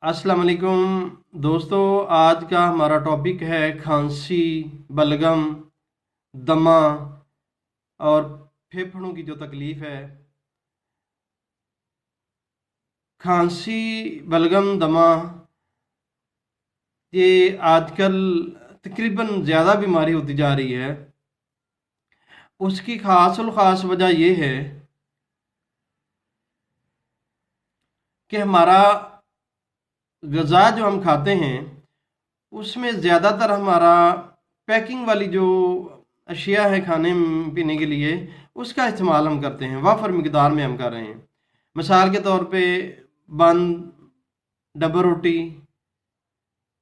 अस्सलाम वालेकुम दोस्तों। आज का हमारा टॉपिक है खांसी, बलगम, दमा और फेफड़ों की जो तकलीफ़ है। खांसी, बलगम, दमा ये आजकल तकरीबन ज़्यादा बीमारी होती जा रही है। उसकी ख़ास वजह ये है कि हमारा ग़ज़ा जो हम खाते हैं उसमें ज़्यादातर हमारा पैकिंग वाली जो अशिया है खाने पीने के लिए उसका इस्तेमाल हम करते हैं, वाफर मकदार में हम कर रहे हैं। मिसाल के तौर पे बन, डबल रोटी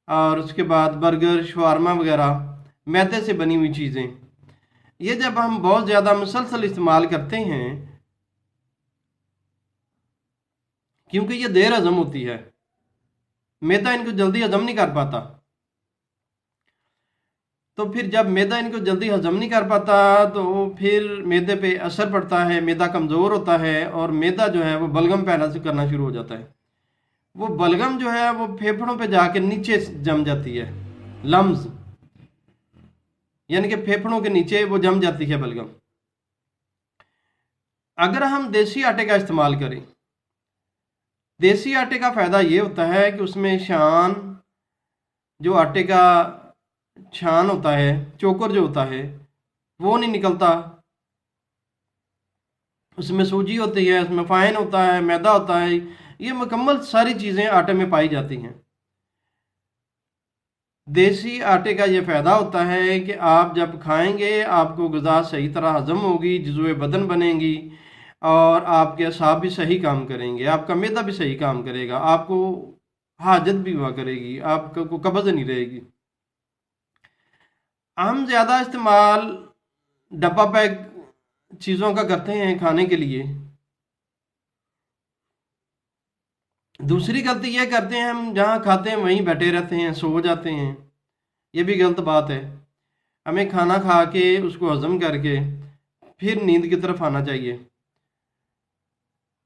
और उसके बाद बर्गर, शवारमा वगैरह मैदे से बनी हुई चीज़ें, ये जब हम बहुत ज़्यादा मुसलसल इस्तेमाल करते हैं, क्योंकि ये देर हज़म होती है, मैदा इनको जल्दी हज़म नहीं कर पाता। तो फिर जब मैदा इनको जल्दी हजम नहीं कर पाता तो फिर मैदे पे असर पड़ता है, मैदा कमज़ोर होता है और मैदा जो है वो बलगम पैदा से करना शुरू हो जाता है। वो बलगम जो है वो फेफड़ों पे जाके नीचे जम जाती है, लम्स, यानी कि फेफड़ों के नीचे वो जम जाती है बलगम। अगर हम देसी आटे का इस्तेमाल करें, देसी आटे का फ़ायदा ये होता है कि उसमें शान, जो आटे का छान होता है, चोकर जो होता है वो नहीं निकलता। उसमें सूजी होती है, उसमें फाइन होता है, मैदा होता है, ये मुकम्मल सारी चीज़ें आटे में पाई जाती हैं। देसी आटे का ये फ़ायदा होता है कि आप जब खाएंगे आपको ग़िज़ा सही तरह हज़म होगी, जुज़्वे बदन बनेंगी और आपके असाब भी सही काम करेंगे, आपका मैदा भी सही काम करेगा, आपको हाजत भी हुआ करेगी, आपको कब्ज़ नहीं रहेगी। हम ज़्यादा इस्तेमाल डब्बा पैक चीज़ों का करते हैं खाने के लिए। दूसरी गलती ये करते हैं, हम जहाँ खाते हैं वहीं बैठे रहते हैं, सो जाते हैं। ये भी गलत बात है। हमें खाना खा के उसको हज़म करके फिर नींद की तरफ आना चाहिए,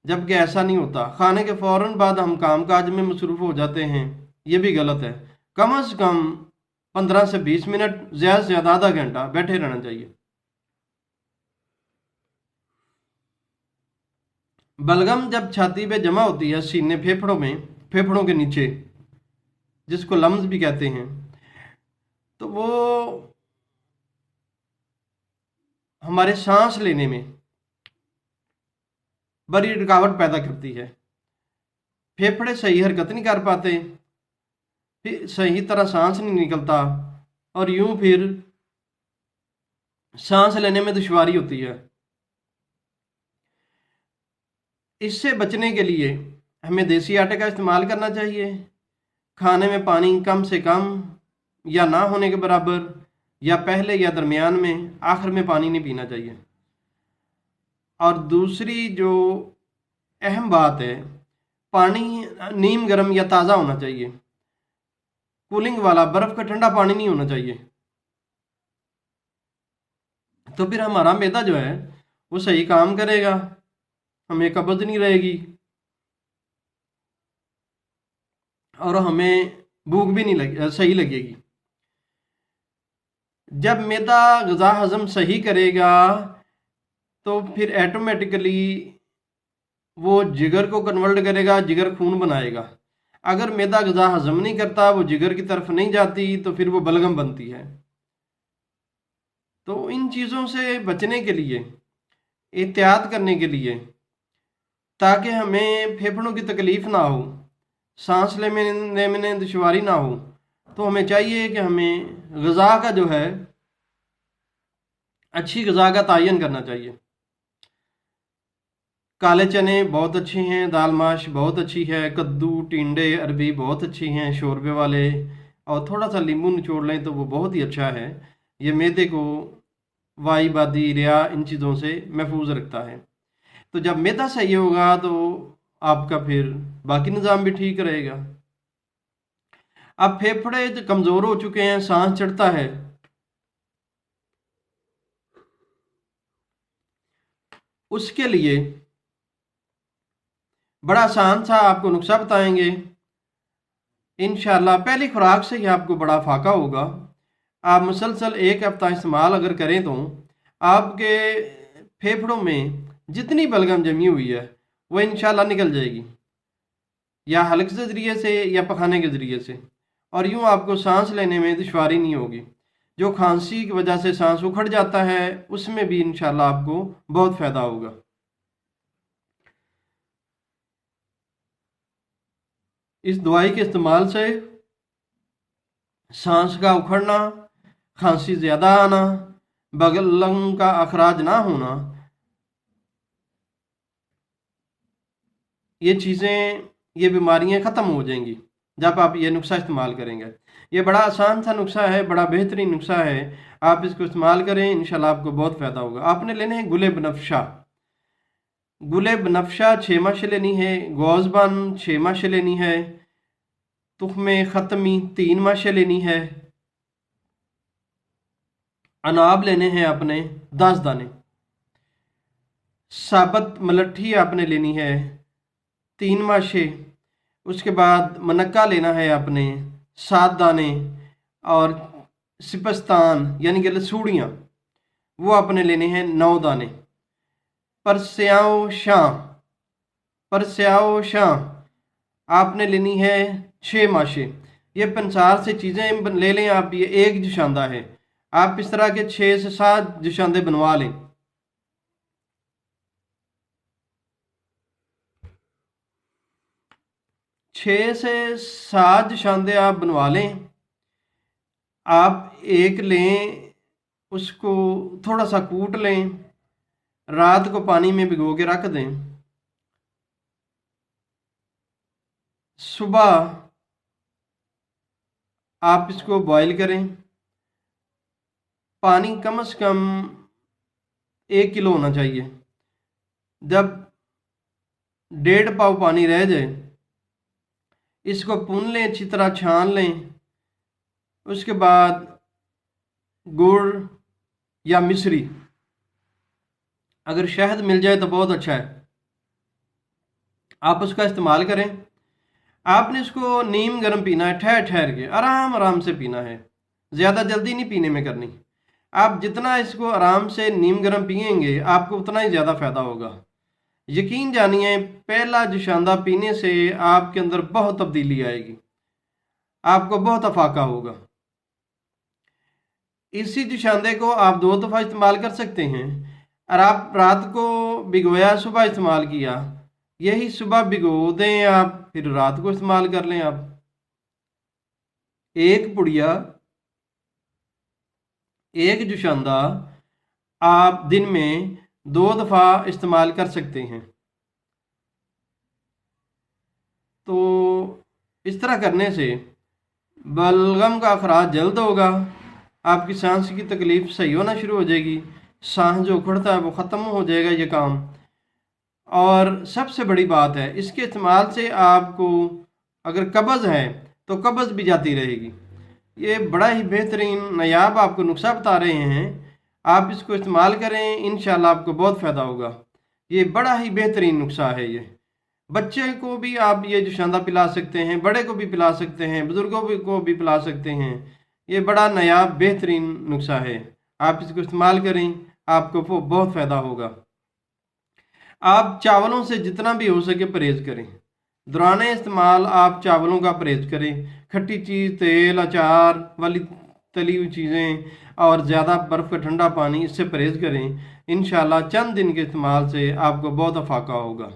जबकि ऐसा नहीं होता। खाने के फ़ौरन बाद हम काम काज में मसरूफ़ हो जाते हैं, ये भी गलत है। कम से कम 15 से 20 मिनट, ज़्यादा से ज़्यादा आधा घंटा बैठे रहना चाहिए। बलगम जब छाती पे जमा होती है, सीने फेफड़ों में, फेफड़ों के नीचे, जिसको लम्स भी कहते हैं, तो वो हमारे सांस लेने में बड़ी रुकावट पैदा करती है। फेफड़े सही हरकत नहीं कर पाते, फिर सही तरह सांस नहीं निकलता और यूं फिर सांस लेने में दुश्वारी होती है। इससे बचने के लिए हमें देसी आटे का इस्तेमाल करना चाहिए। खाने में पानी कम से कम या ना होने के बराबर, या पहले या दरमियान में, आखिर में पानी नहीं पीना चाहिए। और दूसरी जो अहम बात है, पानी नीम गर्म या ताज़ा होना चाहिए, कूलिंग वाला, बर्फ़ का ठंडा पानी नहीं होना चाहिए। तो फिर हमारा मैदा जो है वो सही काम करेगा, हमें कब्ज़ नहीं रहेगी और हमें भूख भी नहीं सही लगेगी। जब मैदा ग़िज़ा हज़म सही करेगा तो फिर ऐटोमेटिकली वो जिगर को कन्वर्ट करेगा, जिगर खून बनाएगा। अगर मैदा ग़िज़ा हज़म नहीं करता, वो जिगर की तरफ नहीं जाती, तो फिर वो बलगम बनती है। तो इन चीज़ों से बचने के लिए, एहतियात करने के लिए, ताकि हमें फेफड़ों की तकलीफ़ ना हो, सांस लेने में दुश्वारी ना हो, तो हमें चाहिए कि हमें ग़िज़ा का जो है, अच्छी ग़िज़ा का तयन करना चाहिए। काले चने बहुत अच्छे हैं, दाल माश बहुत अच्छी है, कद्दू, टिंडे, अरबी बहुत अच्छी हैं शोरबे वाले, और थोड़ा सा नींबू निचोड़ लें तो वो बहुत ही अच्छा है। ये मैदे को वाई बादी रिया इन चीज़ों से महफूज रखता है। तो जब मैदा सही होगा तो आपका फिर बाकी निज़ाम भी ठीक रहेगा। अब फेफड़े जो कमज़ोर हो चुके हैं, सांस चढ़ता है, उसके लिए बड़ा आसान सा आपको नुस्खा बताएंगे। इंशाल्लाह पहली खुराक से ही आपको बड़ा फाका होगा। आप मुसलसल एक हफ्ता इस्तेमाल अगर करें तो आपके फेफड़ों में जितनी बलगम जमी हुई है वो इंशाल्लाह निकल जाएगी, या हलक के ज़रिए से या पखाने के ज़रिए से, और यूँ आपको सांस लेने में दुश्वारी नहीं होगी। जो खांसी की वजह से सांस उखड़ जाता है उसमें भी इंशाल्लाह आपको बहुत फ़ायदा होगा। इस दवाई के इस्तेमाल से सांस का उखड़ना, खांसी ज़्यादा आना, बलगम का अखराज ना होना, ये चीज़ें, ये बीमारियां ख़त्म हो जाएंगी जब आप ये नुस्खा इस्तेमाल करेंगे। ये बड़ा आसान सा नुस्खा है, बड़ा बेहतरीन नुस्खा है। आप इसको इस्तेमाल करें, इंशाल्लाह आपको बहुत फ़ायदा होगा। आपने लेने हैं गुले बनफशा। गुले बनफशा 6 माशे लेनी है, गौज़बान 6 माशे लेनी है, तुख्मे ख़त्मी 3 माशे लेनी है, अनाब लेने हैं आपने 10 दाने, साबत मलट्ठी आपने लेनी है 3 माशे, उसके बाद मनक्का लेना है आपने 7 दाने, और सिपस्तान यानी कि लसूड़ियाँ वो आपने लेने हैं 9 दाने। परस्याओ शां, परस्याओ शां आपने लेनी है 6 माशे। ये पंसार से चीज़ें ले लें आप, ये एक जुशांदा है। आप इस तरह के 6 से 7 जुशांदे बनवा लें। 6 से 7 जुशांदे आप बनवा लें। आप एक लें, उसको थोड़ा सा कूट लें, रात को पानी में भिगो के रख दें। सुबह आप इसको बॉईल करें। पानी कम से कम 1 किलो होना चाहिए। जब 1.5 पाव पानी रह जाए, इसको भून लें, अच्छी तरह छान लें। उसके बाद गुड़ या मिश्री, अगर शहद मिल जाए तो बहुत अच्छा है, आप उसका इस्तेमाल करें। आपने इसको नीम गर्म पीना है, ठहर ठहर के आराम आराम से पीना है, ज़्यादा जल्दी नहीं पीने में करनी। आप जितना इसको आराम से नीम गर्म पिएंगे आपको उतना ही ज़्यादा फ़ायदा होगा। यकीन जानिए, पहला जुशांदा पीने से आपके अंदर बहुत तब्दीली आएगी, आपको बहुत अफाका होगा। इसी जुशांदे को आप 2 दफ़ा इस्तेमाल कर सकते हैं। और आप रात को भिगोया, सुबह इस्तेमाल किया, यही सुबह भिगो दें आप, फिर रात को इस्तेमाल कर लें आप। एक पुड़िया, एक जुशांदा आप दिन में 2 दफ़ा इस्तेमाल कर सकते हैं। तो इस तरह करने से बलगम का अखराज जल्द होगा, आपकी सांस की तकलीफ़ सही होना शुरू हो जाएगी, सांस जो उखड़ता है वो ख़त्म हो जाएगा ये काम। और सबसे बड़ी बात है, इसके इस्तेमाल से आपको अगर कब्ज़ है तो कब्ज़ भी जाती रहेगी। ये बड़ा ही बेहतरीन नायाब आपको नुस्खा बता रहे हैं, आप इसको इस्तेमाल करें, इंशाल्लाह आपको बहुत फ़ायदा होगा। ये बड़ा ही बेहतरीन नुस्खा है। ये बच्चे को भी आप ये जुशांदा पिला सकते हैं, बड़े को भी पिला सकते हैं, बुज़ुर्गों को भी पिला सकते हैं। ये बड़ा नायाब बेहतरीन नुस्खा है, आप इसको इस्तेमाल करें, आपको बहुत फ़ायदा होगा। आप चावलों से जितना भी हो सके परहेज़ करें। दौरान इस्तेमाल आप चावलों का परहेज़ करें। खट्टी चीज़, तेल, अचार वाली तली हुई चीज़ें और ज़्यादा बर्फ़ का ठंडा पानी, इससे परहेज़ करें। इंशाल्लाह चंद दिन के इस्तेमाल से आपको बहुत अफाका होगा।